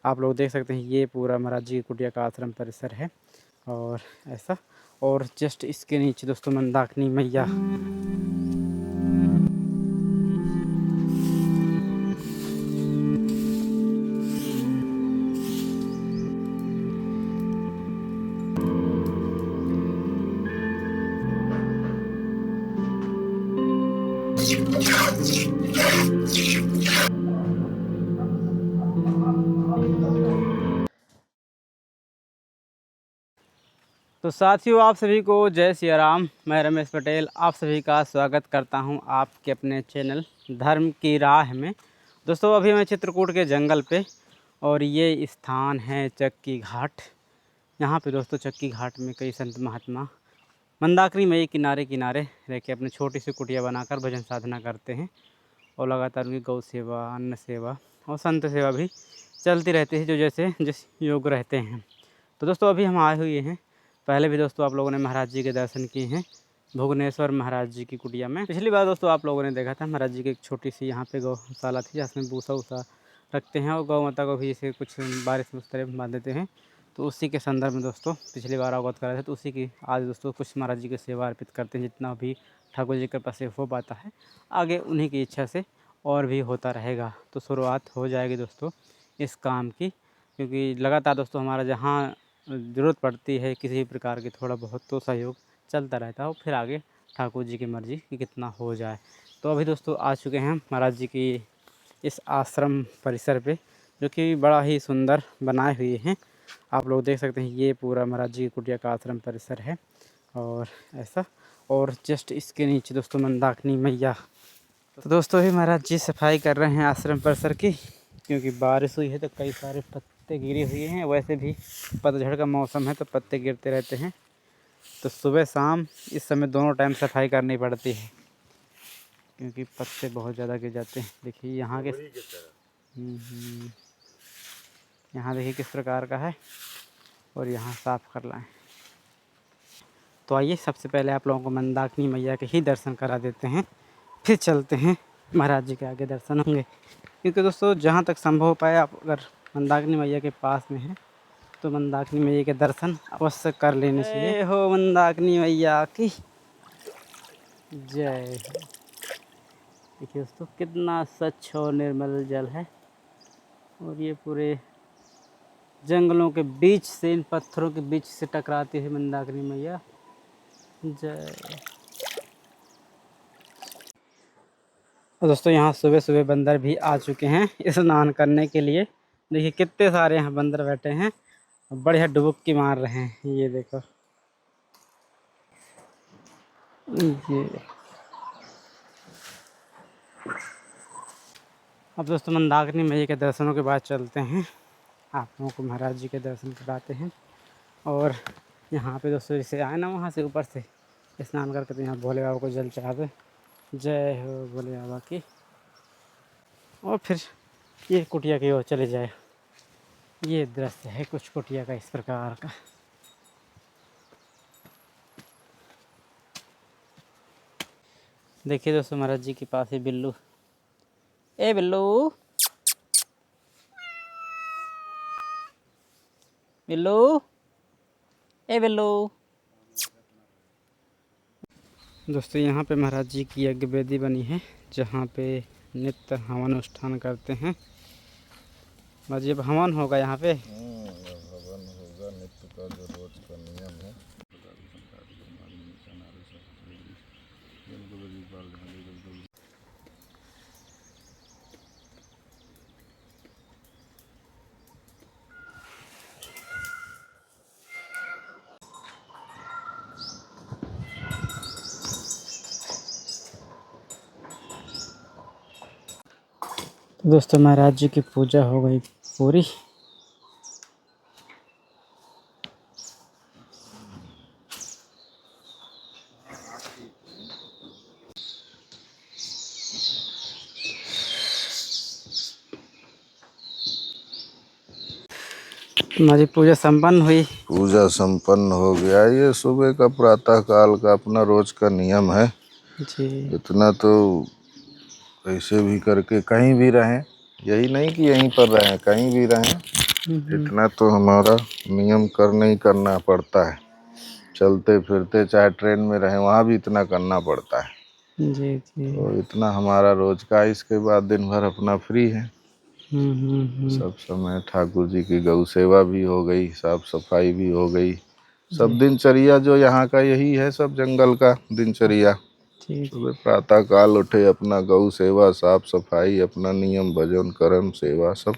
आप लोग देख सकते हैं ये पूरा महाराज जी की कुटिया का आश्रम परिसर है। और ऐसा, और जस्ट इसके नीचे दोस्तों मंदाकिनी मैया। तो साथियों, आप सभी को जय सिया राम। मैं रमेश पटेल आप सभी का स्वागत करता हूं आपके अपने चैनल धर्म की राह में। दोस्तों अभी मैं चित्रकूट के जंगल पे, और ये स्थान है चक्की घाट। यहाँ पे दोस्तों चक्की घाट में कई संत महात्मा मंदाकिनी मैया किनारे किनारे रह के अपनी छोटी सी कुटिया बनाकर भजन साधना करते हैं। और लगातार उनकी गौ सेवा, अन्न सेवा और संत सेवा भी चलती रहती है, जो जैसे जिस योग रहते हैं। तो दोस्तों अभी हम आए हुए हैं, पहले भी दोस्तों आप लोगों ने महाराज जी के दर्शन किए हैं भुवनेश्वर महाराज जी की कुटिया में। पिछली बार दोस्तों आप लोगों ने देखा था महाराज जी की एक छोटी सी यहाँ पे गौशाला थी, जिसमें भूसा वूसा रखते हैं और गौ माता को भी इसे कुछ बारिश में उस तरह बांध देते हैं। तो उसी के संदर्भ में दोस्तों पिछली बार अवगत करा था, तो उसी की आज दोस्तों कुछ महाराज जी की सेवा अर्पित करते हैं। जितना भी ठाकुर जी के पास से हो पाता है, आगे उन्हीं की इच्छा से और भी होता रहेगा। तो शुरुआत हो जाएगी दोस्तों इस काम की, क्योंकि लगातार दोस्तों हमारा जहाँ ज़रूरत पड़ती है किसी प्रकार की थोड़ा बहुत तो सहयोग चलता रहता है, और फिर आगे ठाकुर जी की मर्ज़ी कि कितना हो जाए। तो अभी दोस्तों आ चुके हैं महाराज जी की इस आश्रम परिसर पे, जो कि बड़ा ही सुंदर बनाए हुए हैं। आप लोग देख सकते हैं ये पूरा महाराज जी की कुटिया का आश्रम परिसर है। और ऐसा, और जस्ट इसके नीचे दोस्तों मंदाकिनी मैया। तो दोस्तों ही महाराज जी सफाई कर रहे हैं आश्रम परिसर की, क्योंकि बारिश हुई है तो कई सारे पत्ते गिरे हुए हैं। वैसे भी पतझड़ का मौसम है तो पत्ते गिरते रहते हैं। तो सुबह शाम इस समय दोनों टाइम सफाई करनी पड़ती है, क्योंकि पत्ते बहुत ज़्यादा गिर जाते हैं। देखिए यहाँ के यहाँ देखिए किस प्रकार का है, और यहाँ साफ़ कर लाएँ। तो आइए सबसे पहले आप लोगों को मंदाकिनी मैया के ही दर्शन करा देते हैं, फिर चलते हैं महाराज जी के आगे दर्शन होंगे। क्योंकि दोस्तों जहाँ तक संभव हो पाए, आप अगर मंदाकिनी मैया के पास में हैं तो मंदाकिनी मैया के दर्शन अवश्य कर लेने चाहिए। जय हो मंदाकिनी मैया की जय। देखिए दोस्तों कितना स्वच्छ और निर्मल जल है, और ये पूरे जंगलों के बीच से, इन पत्थरों के बीच से टकराती है मंदाकिनी मैया। जय। और दोस्तों यहाँ सुबह सुबह बंदर भी आ चुके हैं स्नान करने के लिए। देखिए कितने सारे यहाँ बंदर बैठे हैं, बढ़िया डुबकी मार रहे हैं। ये देखो ये। अब दोस्तों मंदाकिनी मैया के दर्शनों के बाद चलते हैं, आप लोगों को महाराज जी के दर्शन कराते हैं। और यहाँ पे दोस्तों जैसे आए ना वहाँ से ऊपर से स्नान करके, तो यहाँ भोले बाबा को जल चढ़ाते। जय हो भोले बाबा की। और फिर ये कुटिया की ओर चले जाए। ये दृश्य है कुछ कुटिया का इस प्रकार का। देखिए दोस्तों महाराज जी के पास ही बिल्लू, ए बिल्लू बिल्लू, ए बिल्लू। दोस्तों यहाँ पे महाराज जी की यज्ञ वेदी बनी है, जहाँ पे नित्य हवन अनुष्ठान करते हैं। महाराज अब हवन होगा यहाँ पे। हवन होगा नित्य का, जो रोज का नियम है। दोस्तों महाराज जी की पूजा हो गई पूरी। हमारी पूजा संपन्न हुई। पूजा संपन्न हो गया। ये सुबह का प्रातः काल का अपना रोज का नियम है जी। इतना तो ऐसे भी करके कहीं भी रहें, यही नहीं कि यहीं पर रहें, कहीं भी रहें इतना तो हमारा नियम करना ही करना पड़ता है। चलते फिरते चाहे ट्रेन में रहे वहाँ भी इतना करना पड़ता है। जी जी। तो इतना हमारा रोज का, इसके बाद दिन भर अपना फ्री है। सब समय ठाकुर जी की गौ सेवा भी हो गई, साफ सफाई भी हो गई, सब दिनचर्या जो यहाँ का यही है, सब जंगल का दिनचर्या। ठीक। सुबह प्रातः काल उठे, अपना गौ सेवा, साफ सफाई, अपना नियम भजन कर्म सेवा, सब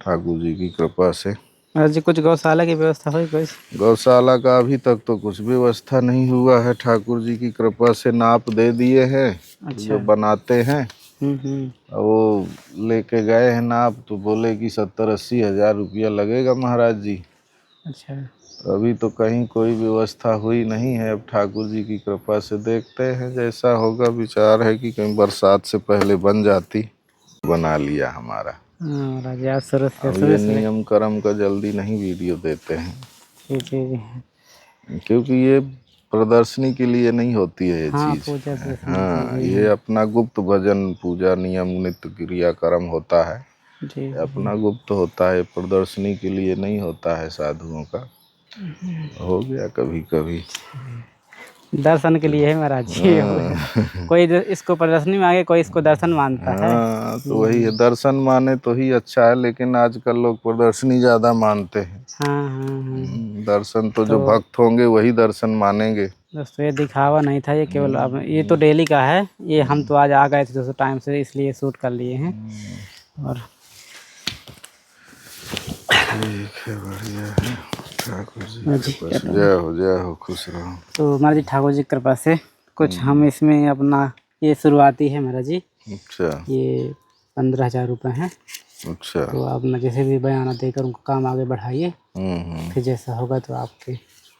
ठाकुर जी की कृपा से। महाराज जी कुछ गौशाला की व्यवस्था हुई कोई? गौशाला का अभी तक तो कुछ व्यवस्था नहीं हुआ है। ठाकुर जी की कृपा से नाप दे दिए हैं। अच्छा। जो बनाते हैं हम्म। वो लेके गए हैं नाप, तो बोले कि 70-80 हज़ार रुपया लगेगा महाराज जी। अच्छा। तो अभी तो कहीं कोई व्यवस्था हुई नहीं है। अब ठाकुर जी की कृपा से देखते हैं, जैसा होगा। विचार है कि कहीं बरसात से पहले बन जाती, बना लिया हमारा। हाँ महाराज जी, आज सुबह से अब सुबह ये सुबह। नियम कर्म का जल्दी नहीं वीडियो देते हैं, जी जी जी। क्योंकि ये प्रदर्शनी के लिए नहीं होती है ये हाँ चीज़। पूजा से हाँ, जी ये अपना गुप्त भजन पूजा नियम नित्य क्रिया कर्म होता है, जी ये जी। अपना गुप्त होता है, प्रदर्शनी के लिए नहीं होता है साधुओं का। हो गया कभी कभी। दर्शन के लिए है महाराज जी हो गया। कोई इसको प्रदर्शनी मांगे, कोई इसको दर्शन मानता है। हाँ, तो वही है, दर्शन माने तो ही अच्छा है, लेकिन आजकल लोग प्रदर्शनी ज़्यादा मानते हैं। हाँ हाँ हाँ। दर्शन तो जो तो भक्त होंगे वही दर्शन मानेंगे। दोस्तों ये दिखावा नहीं था, ये केवल अब ये तो डेली का है। ये हम तो आज आ गए थे दोस्तों टाइम से, इसलिए शूट कर लिए हैं। और ठीक है, बढ़िया है। ठाकुर जी जी, के पास जय हो, खुश रहो। तो महाराज जी ठाकुर जी की कृपा से कुछ हम इसमें अपना, ये शुरुआती है महाराज जी। अच्छा ये 15,000 रुपये हैं। अच्छा। तो आप ना जैसे भी बयाना देकर उनको काम आगे बढ़ाइए। हम्म। फिर जैसा होगा तो आपके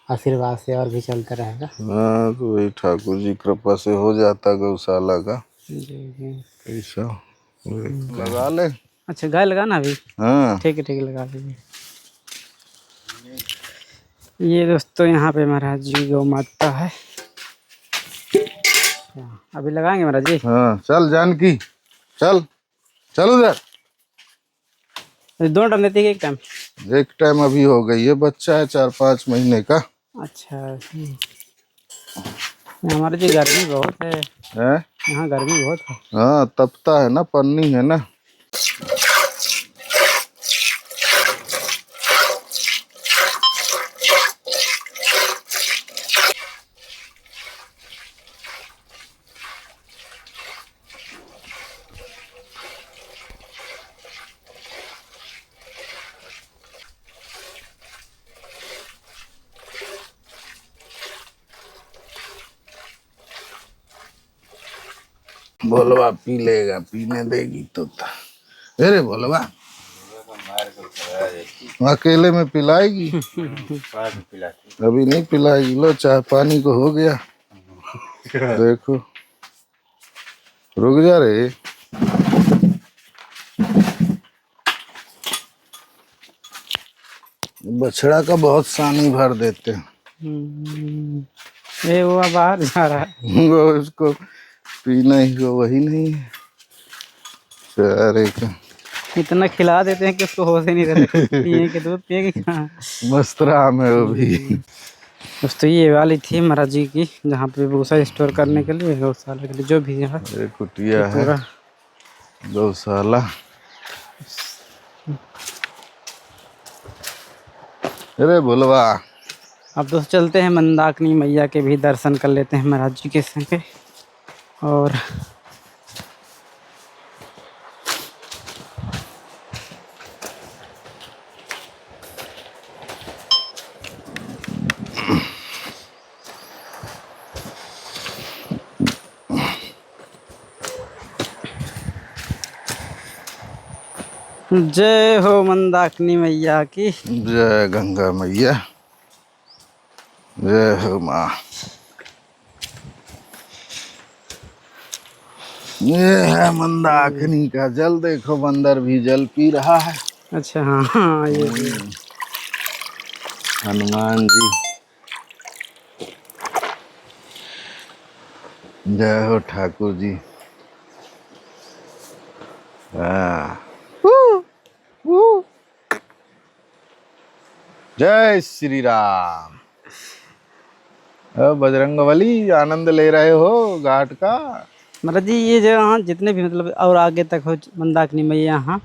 आशीर्वाद से और भी चलता रहेगा। हाँ, तो वही ठाकुर जी कृपा से हो जाता गौशाला का। जी जी। ऐसा लगा ले। अच्छा गाय लगाना अभी? हाँ ठीक है लगा लीजिए। ये दोस्तों यहाँ पे महाराज जी गौ माता है। अभी लगाएंगे महाराज जी। हाँ, चल जानकी, चल चल उधर। दोनों टाइम देती है एक टाइम? एक टाइम अभी हो गई है, बच्चा है 4-5 महीने का। अच्छा। हमारे जी गर्मी बहुत है। है? यहाँ गर्मी बहुत है। हाँ, तपता है ना, पन्नी है ना। बोलवा पी लेगा, पीने देगी तो अरे बोलवा अकेले में पिलाएगी? अभी नहीं पिलाएगी। लो चाय पानी को हो गया। देखो, रुक जा रे। बछड़ा का बहुत सानी भर देते हैं। ये वो बाहर जा रहा है। वो उसको पीना ही हो, वही नहीं है। अरे इतना खिला देते हैं कि उसको होश ही नहीं रहता, पिए कि दूध पिए कि कहाँ। मस्त राम है वो भी। दोस्तों ये वाली थी महाराज जी की, जहाँ पे भूसा स्टोर करने के लिए, गौशाला के लिए, जो भी है। ये कुटिया है गौशाला। अरे बोलवा। अब दोस्त चलते हैं मंदाकिनी मैया के भी दर्शन कर लेते हैं महाराज जी के संग। और जय हो मंदाकिनी मैया की। जय गंगा मैया, जय हो माँ। ये है मंदाकिनी का जल। देखो बंदर भी जल पी रहा है। अच्छा हाँ हाँ ये भी। हनुमान जी, जय हो ठाकुर जी। हाँ। जय श्री राम। बजरंगबली आनंद ले रहे हो घाट का? महाराज जी ये जो यहाँ जितने भी मतलब और आगे तक हो मंदाकिनी मैया यहाँ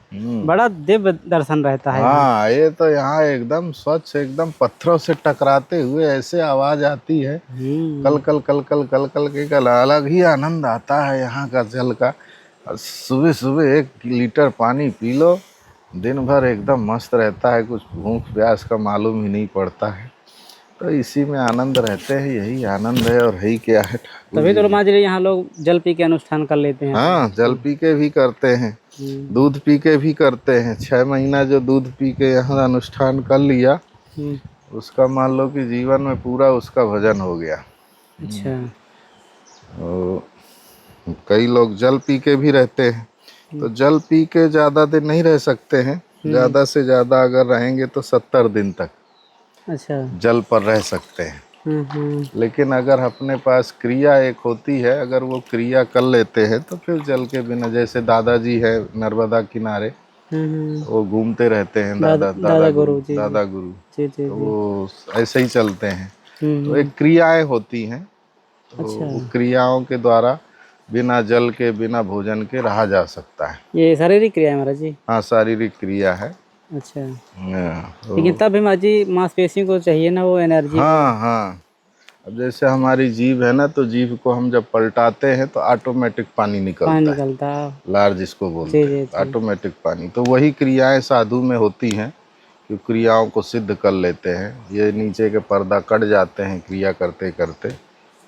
बड़ा दिव्य दर्शन रहता है यहाँ। हाँ, ये तो यहाँ एकदम स्वच्छ, एकदम पत्थरों से टकराते हुए ऐसे आवाज आती है, कल कल कल कल कल कल के कल। अलग ही आनंद आता है यहाँ का जल का। सुबह सुबह 1 लीटर पानी पी लो, दिन भर एकदम मस्त रहता है, कुछ भूख प्यास का मालूम ही नहीं पड़ता है। तो इसी में आनंद रहते हैं, यही आनंद है और है ही क्या है। तभी तो माजरे यहाँ लोग जल पी के अनुष्ठान कर लेते हैं। हाँ, जल पी के भी करते हैं, दूध पी के भी करते हैं। 6 महीना जो दूध पी के यहाँ अनुष्ठान कर लिया, उसका मान लो कि जीवन में पूरा उसका भजन हो गया। अच्छा। तो कई लोग जल पी के भी रहते हैं, तो जल पी के ज़्यादा दिन नहीं रह सकते हैं। ज़्यादा से ज़्यादा अगर रहेंगे तो 70 दिन तक अच्छा जल पर रह सकते हैं। लेकिन अगर अपने पास क्रिया एक होती है, अगर वो क्रिया कर लेते हैं तो फिर जल के बिना, जैसे दादाजी है नर्मदा किनारे, वो घूमते रहते हैं, दादा गुरु तो वो ऐसे ही चलते हैं। तो एक क्रियाएं होती हैं, तो वो क्रियाओं के द्वारा बिना जल के बिना भोजन के रहा जा सकता है। ये शारीरिक क्रिया है महाराज जी? हाँ, शारीरिक क्रिया है। अच्छा। लेकिन तब भी महाराज जी मांसपेशियों को चाहिए ना वो एनर्जी। हाँ। अब जैसे हमारी जीभ है ना, तो जीभ को हम जब पलटाते हैं तो ऑटोमेटिक पानी निकलता है, लार जिसको बोलते हैं, ऑटोमेटिक पानी। तो वही क्रियाएं साधु में होती हैं कि क्रियाओं को सिद्ध कर लेते हैं। ये नीचे के पर्दा कट जाते हैं क्रिया करते करते,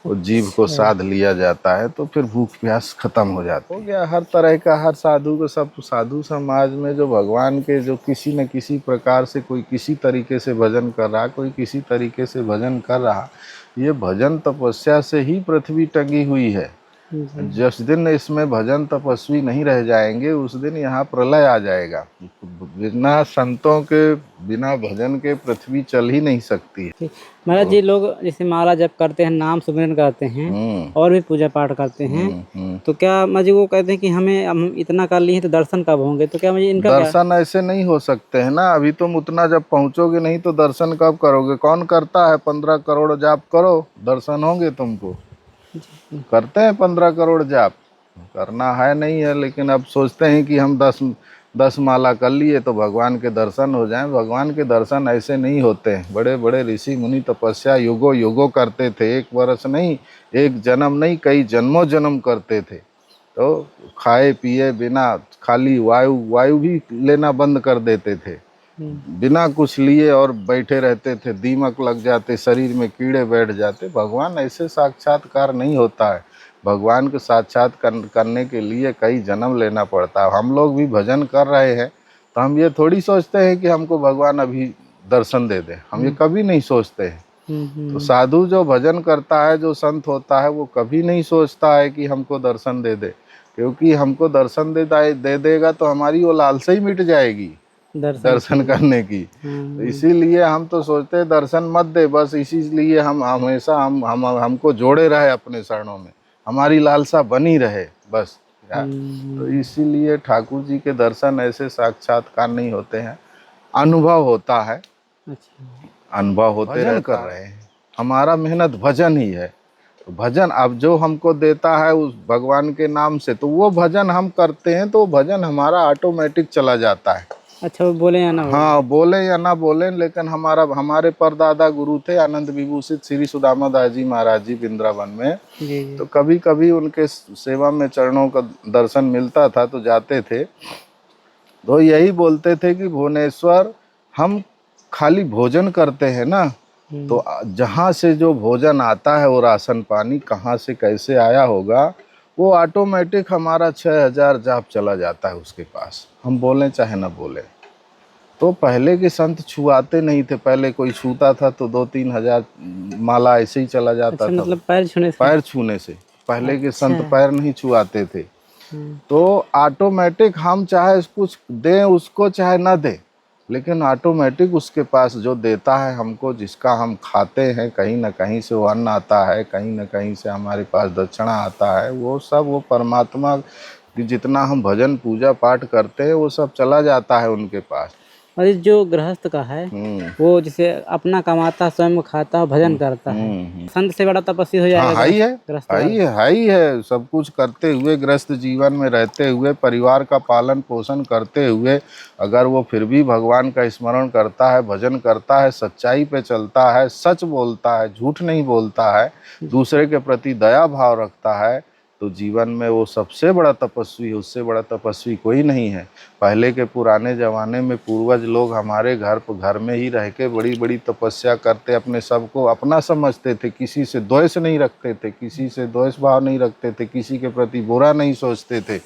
वो जीभ को साध लिया जाता है, तो फिर भूख प्यास खत्म हो जाती है। हो गया हर तरह का, हर साधु को, सब साधु समाज में जो भगवान के जो किसी न किसी प्रकार से, कोई किसी तरीके से भजन कर रहा, कोई किसी तरीके से भजन कर रहा। ये भजन तपस्या से ही पृथ्वी टंगी हुई है। जिस दिन इसमें भजन तपस्वी नहीं रह जाएंगे, उस दिन यहाँ प्रलय आ जाएगा। बिना संतों के, बिना भजन के पृथ्वी चल ही नहीं सकती है। महाराज जी लोग जैसे माला जप करते हैं, नाम सुमिरन करते हैं और भी पूजा पाठ करते हैं, तो क्या मुझे वो कहते हैं कि हम इतना कर लिए तो दर्शन कब होंगे? तो क्या मुझे इनका दर्शन ऐसे नहीं हो सकते हैं ना। अभी तुम उतना जब पहुँचोगे नहीं तो दर्शन कब करोगे? कौन करता है? 15 करोड़ जाप करो, दर्शन होंगे तुमको। करते हैं 15 करोड़ जाप? करना है नहीं है, लेकिन अब सोचते हैं कि हम 10 माला कर लिए तो भगवान के दर्शन हो जाएं। भगवान के दर्शन ऐसे नहीं होते हैं। बड़े बड़े ऋषि मुनि तपस्या युगों युगों करते थे, 1 वर्ष नहीं, 1 जन्म नहीं, कई जन्मों जन्म करते थे। तो खाए पिए बिना, खाली वायु भी लेना बंद कर देते थे, बिना कुछ लिए और बैठे रहते थे। दीमक लग जाते, शरीर में कीड़े बैठ जाते। भगवान ऐसे साक्षात्कार नहीं होता है। भगवान को साक्षात करने के लिए कई जन्म लेना पड़ता है। हम लोग भी भजन कर रहे हैं तो हम ये थोड़ी सोचते हैं कि हमको भगवान अभी दर्शन दे दे, हम ये कभी नहीं सोचते हैं। तो साधु जो भजन करता है, जो संत होता है, वो कभी नहीं सोचता है कि हमको दर्शन दे दे, क्योंकि हमको दर्शन दे देगा तो हमारी वो लालसा ही मिट जाएगी दर्शन करने की। तो इसीलिए हम तो सोचते हैं दर्शन मत दे, बस इसीलिए हम हमेशा हमको जोड़े रहे अपने शरणों में, हमारी लालसा बनी रहे बस। तो इसीलिए ठाकुर जी के दर्शन ऐसे साक्षात्कार नहीं होते हैं, अनुभव होता है। अनुभव होते रहे कर रहे हैं। हमारा मेहनत भजन ही है। तो भजन अब जो हमको देता है उस भगवान के नाम से, तो वो भजन हम करते हैं, तो भजन हमारा ऑटोमेटिक चला जाता है। अच्छा, वो बोले या ना बोले? हाँ, बोले या ना बोले, लेकिन हमारे परदादा गुरु थे आनंद विभूषित श्री सुदामा दास जी महाराज जी वृंदावन में। तो कभी कभी उनके सेवा में चरणों का दर्शन मिलता था तो जाते थे। तो यही बोलते थे कि भुवनेश्वर, हम खाली भोजन करते हैं ना, तो जहाँ से जो भोजन आता है, वो राशन पानी कहाँ से कैसे आया होगा, वो ऑटोमेटिक हमारा 6000 जाप चला जाता है उसके पास, हम बोलें चाहे ना बोलें। तो पहले के संत छुआते नहीं थे। पहले कोई छूता था तो 2-3 हजार माला ऐसे ही चला जाता था। मतलब पैर छूने से पहले के संत पैर नहीं छुआते थे। तो ऑटोमेटिक हम चाहे कुछ दें उसको चाहे ना दें, लेकिन ऑटोमेटिक उसके पास जो देता है हमको, जिसका हम खाते हैं, कहीं ना कहीं से वो अन्न आता है, कहीं ना कहीं से हमारे पास दक्षिणा आता है, वो सब वो परमात्मा, जितना हम भजन पूजा पाठ करते हैं वो सब चला जाता है उनके पास। और ये जो गृहस्थ का है वो जिसे अपना कमाता स्वयं खाता और भजन करता है, संत से बड़ा तपस्वी हो जाएगा। हाई है, गृहस्थ हाई है, सब कुछ करते हुए गृहस्थ जीवन में रहते हुए परिवार का पालन पोषण करते हुए अगर वो फिर भी भगवान का स्मरण करता है, भजन करता है, सच्चाई पे चलता है, सच बोलता है, झूठ नहीं बोलता है, दूसरे के प्रति दया भाव रखता है, तो जीवन में वो सबसे बड़ा तपस्वी, उससे बड़ा तपस्वी कोई नहीं है। पहले के पुराने ज़माने में पूर्वज लोग हमारे घर में ही रह के बड़ी बड़ी तपस्या करते, अपने सबको अपना समझते थे, किसी से द्वेष नहीं रखते थे, किसी से द्वेष भाव नहीं रखते थे, किसी के प्रति बुरा नहीं सोचते थे।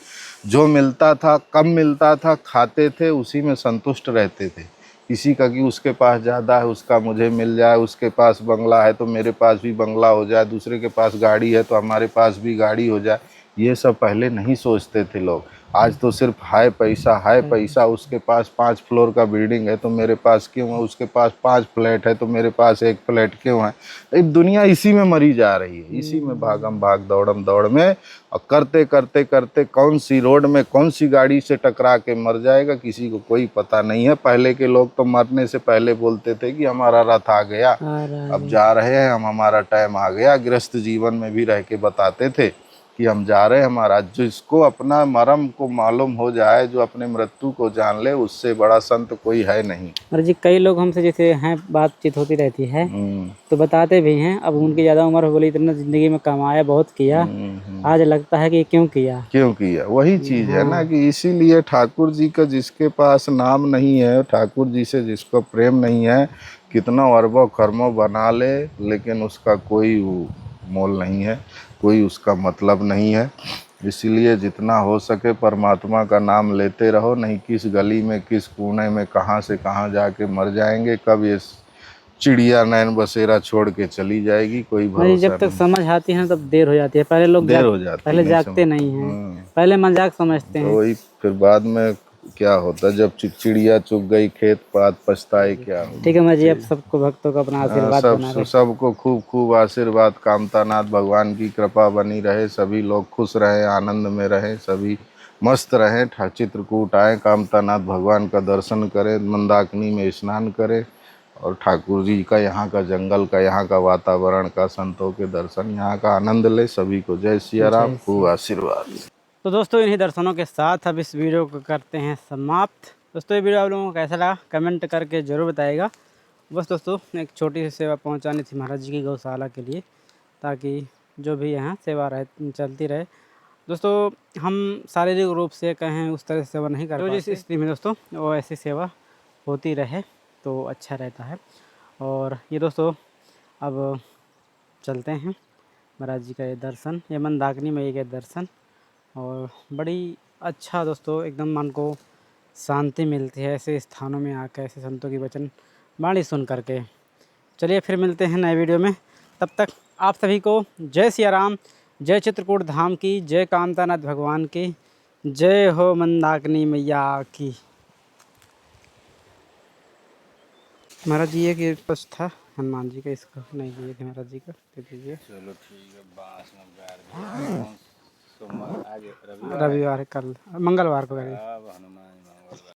जो मिलता था, कम मिलता था, खाते थे, उसी में संतुष्ट रहते थे। किसी का कि उसके पास ज़्यादा है, उसका मुझे मिल जाए, उसके पास बंगला है तो मेरे पास भी बंगला हो जाए, दूसरे के पास गाड़ी है तो हमारे पास भी गाड़ी हो जाए, ये सब पहले नहीं सोचते थे लोग। आज तो सिर्फ हाय पैसा, उसके पास 5 फ्लोर का बिल्डिंग है तो मेरे पास क्यों है, उसके पास 5 फ्लैट है तो मेरे पास 1 फ्लैट क्यों है। ये दुनिया इसी में मरी जा रही है, इसी में भागम भाग दौड़म दौड़ में, और करते करते करते कौन सी रोड में कौन सी गाड़ी से टकरा के मर जाएगा किसी को कोई पता नहीं है। पहले के लोग तो मरने से पहले बोलते थे कि हमारा रथ आ गया, अब जा रहे हैं हम, हमारा टाइम आ गया। गृहस्थ जीवन में भी रह के बताते थे कि हम जा रहे हैं, हमारा, जिसको अपना मरम को मालूम हो जाए, जो अपने मृत्यु को जान ले, उससे बड़ा संत कोई है नहीं। और जी कई लोग हमसे जैसे हैं बातचीत होती रहती है तो बताते भी हैं, अब उनकी ज़्यादा उम्र हो गई, इतना ज़िंदगी में कमाया बहुत किया, आज लगता है कि क्यों किया। वही चीज़ है ना कि इसीलिए ठाकुर जी का जिसके पास नाम नहीं है, ठाकुर जी से जिसको प्रेम नहीं है, कितना अरबों खरबों बना ले लेकिन उसका कोई मोल नहीं है, कोई उसका मतलब नहीं है। इसीलिए जितना हो सके परमात्मा का नाम लेते रहो, नहीं किस गली में किस कोने में कहाँ से कहाँ जाके मर जाएंगे, कब ये चिड़िया नैन बसेरा छोड़ के चली जाएगी, कोई भरोसा जब तक समझ आती है तब देर हो जाती है। पहले लोग देर हो जाती, पहले जागते नहीं हैं, पहले मजाक समझते हैं, तो वही फिर बाद में क्या होता है, जब चिड़िया चुग गई खेत पात पछताए क्या। ठीक है जी, अब सबको भक्तों का अपना आशीर्वाद बना रहे, सबको खूब खूब आशीर्वाद, कामतानाथ भगवान की कृपा बनी रहे, सभी लोग खुश रहें, आनंद में रहें, सभी मस्त रहें। चित्रकूट आए, कामतानाथ भगवान का दर्शन करें, मंदाकिनी में स्नान करें और ठाकुर जी का, यहाँ का जंगल का, यहाँ का वातावरण का, संतों के दर्शन, यहाँ का आनंद ले। सभी को जय सिया राम, खूब आशीर्वाद। तो दोस्तों इन्हीं दर्शनों के साथ अब इस वीडियो को करते हैं समाप्त। दोस्तों ये वीडियो आप लोगों को कैसा लगा कमेंट करके ज़रूर बताइएगा। बस दोस्तों एक छोटी सी सेवा पहुंचानी थी महाराज जी की गौशाला के लिए, ताकि जो भी यहाँ सेवा रहे चलती रहे। दोस्तों हम शारीरिक रूप से कहें उस तरह से सेवा नहीं कर पाते, जिस स्थिति में दोस्तों वो ऐसी सेवा होती रहे तो अच्छा रहता है। और ये दोस्तों अब चलते हैं महाराज जी का ये दर्शन, ये मंदाकिनी मैया के दर्शन, और बड़ी अच्छा दोस्तों एकदम मन को शांति मिलती है ऐसे स्थानों में आकर, ऐसे संतों की वचन वाणी सुन करके। चलिए फिर मिलते हैं नए वीडियो में, तब तक आप सभी को जय सिया राम, जय चित्रकूट धाम की, जय कामतानाथ भगवान की, जय हो मंदाकिनी मैया की। महाराज जी ये कि कुछ था हनुमान जी का, इसको नहीं दिए थे महाराज जी का, दे दीजिए। चलो ठीक है, बांस में गाड़ दिया। रविवार कल मंगलवार को करिए।